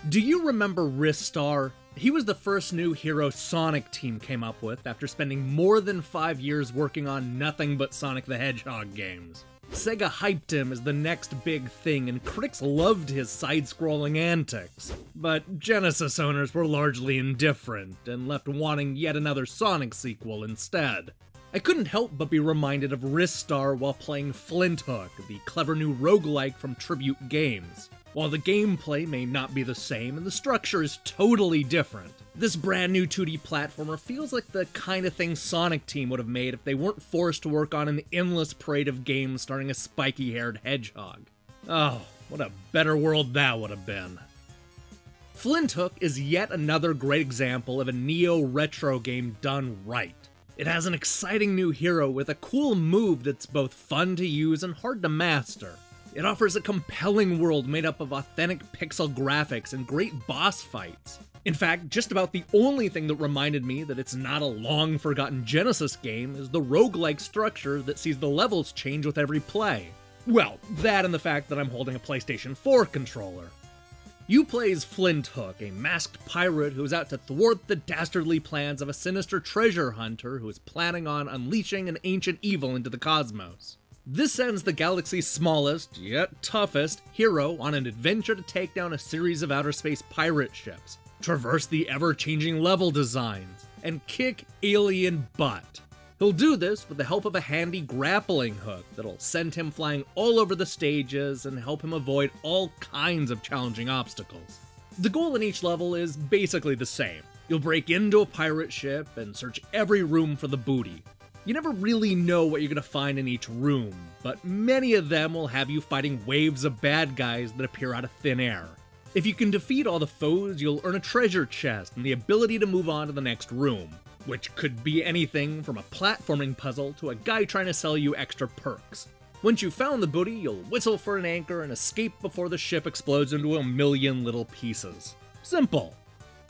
Do you remember Ristar? He was the first new hero Sonic team came up with after spending more than 5 years working on nothing but Sonic the Hedgehog games. Sega hyped him as the next big thing, and critics loved his side-scrolling antics. But Genesis owners were largely indifferent, and left wanting yet another Sonic sequel instead. I couldn't help but be reminded of Ristar while playing Flinthook, the clever new roguelike from Tribute Games. While the gameplay may not be the same and the structure is totally different, this brand new 2D platformer feels like the kind of thing Sonic Team would have made if they weren't forced to work on an endless parade of games starring a spiky-haired hedgehog. Oh, what a better world that would have been. Flinthook is yet another great example of a neo-retro game done right. It has an exciting new hero with a cool move that's both fun to use and hard to master. It offers a compelling world made up of authentic pixel graphics and great boss fights. In fact, just about the only thing that reminded me that it's not a long-forgotten Genesis game is the roguelike structure that sees the levels change with every play. Well, that and the fact that I'm holding a PlayStation 4 controller. You play as Flinthook, a masked pirate who is out to thwart the dastardly plans of a sinister treasure hunter who is planning on unleashing an ancient evil into the cosmos. This sends the galaxy's smallest, yet toughest, hero on an adventure to take down a series of outer space pirate ships, traverse the ever-changing level designs, and kick alien butt. He'll do this with the help of a handy grappling hook that'll send him flying all over the stages and help him avoid all kinds of challenging obstacles. The goal in each level is basically the same. You'll break into a pirate ship and search every room for the booty. You never really know what you're going to find in each room, but many of them will have you fighting waves of bad guys that appear out of thin air. If you can defeat all the foes, you'll earn a treasure chest and the ability to move on to the next room, which could be anything from a platforming puzzle to a guy trying to sell you extra perks. Once you've found the booty, you'll whistle for an anchor and escape before the ship explodes into a million little pieces. Simple.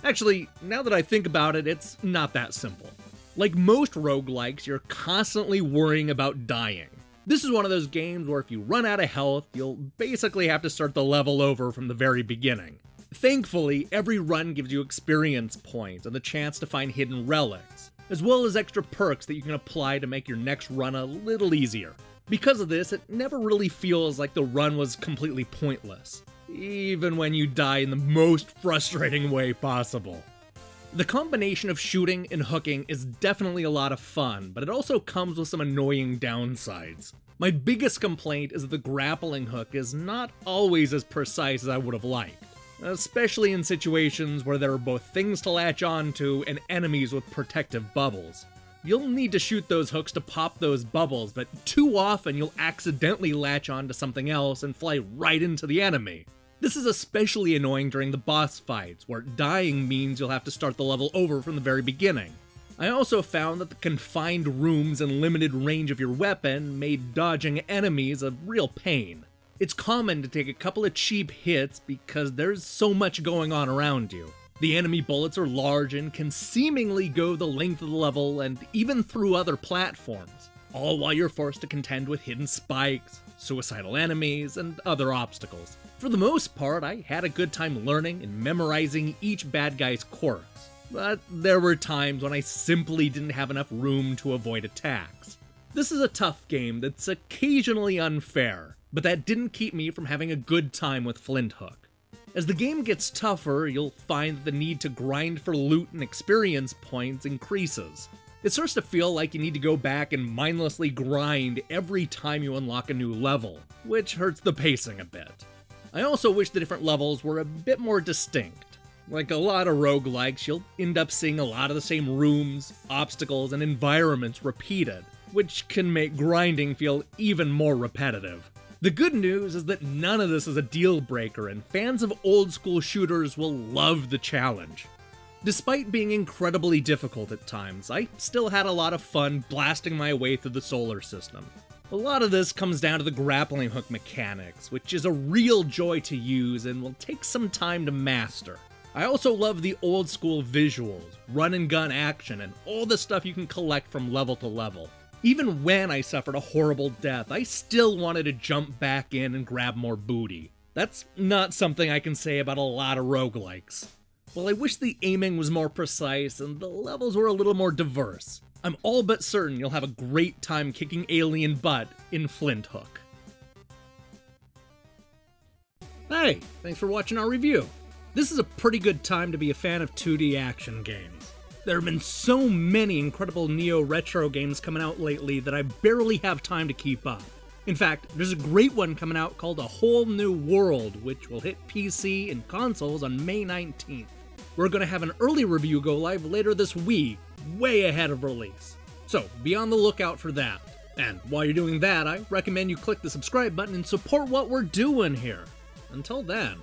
Actually, now that I think about it, it's not that simple. Like most roguelikes, you're constantly worrying about dying. This is one of those games where if you run out of health, you'll basically have to start the level over from the very beginning. Thankfully, every run gives you experience points and the chance to find hidden relics, as well as extra perks that you can apply to make your next run a little easier. Because of this, it never really feels like the run was completely pointless, even when you die in the most frustrating way possible. The combination of shooting and hooking is definitely a lot of fun, but it also comes with some annoying downsides. My biggest complaint is that the grappling hook is not always as precise as I would have liked, especially in situations where there are both things to latch onto and enemies with protective bubbles. You'll need to shoot those hooks to pop those bubbles, but too often you'll accidentally latch onto something else and fly right into the enemy. This is especially annoying during the boss fights, where dying means you'll have to start the level over from the very beginning. I also found that the confined rooms and limited range of your weapon made dodging enemies a real pain. It's common to take a couple of cheap hits because there's so much going on around you. The enemy bullets are large and can seemingly go the length of the level and even through other platforms, all while you're forced to contend with hidden spikes, suicidal enemies, and other obstacles. For the most part, I had a good time learning and memorizing each bad guy's quirks, but there were times when I simply didn't have enough room to avoid attacks. This is a tough game that's occasionally unfair, but that didn't keep me from having a good time with Flinthook. As the game gets tougher, you'll find that the need to grind for loot and experience points increases. It starts to feel like you need to go back and mindlessly grind every time you unlock a new level, which hurts the pacing a bit. I also wish the different levels were a bit more distinct. Like a lot of roguelikes, you'll end up seeing a lot of the same rooms, obstacles, and environments repeated, which can make grinding feel even more repetitive. The good news is that none of this is a deal breaker, and fans of old school shooters will love the challenge. Despite being incredibly difficult at times, I still had a lot of fun blasting my way through the solar system. A lot of this comes down to the grappling hook mechanics, which is a real joy to use and will take some time to master. I also love the old school visuals, run and gun action, and all the stuff you can collect from level to level. Even when I suffered a horrible death, I still wanted to jump back in and grab more booty. That's not something I can say about a lot of roguelikes. While I wish the aiming was more precise and the levels were a little more diverse, I'm all but certain you'll have a great time kicking alien butt in Flinthook. Hey, thanks for watching our review. This is a pretty good time to be a fan of 2D action games. There have been so many incredible neo-retro games coming out lately that I barely have time to keep up. In fact, there's a great one coming out called A Whole New World, which will hit PC and consoles on May 19th. We're going to have an early review go live later this week, way ahead of release. So be on the lookout for that. And while you're doing that, I recommend you click the subscribe button and support what we're doing here. Until then.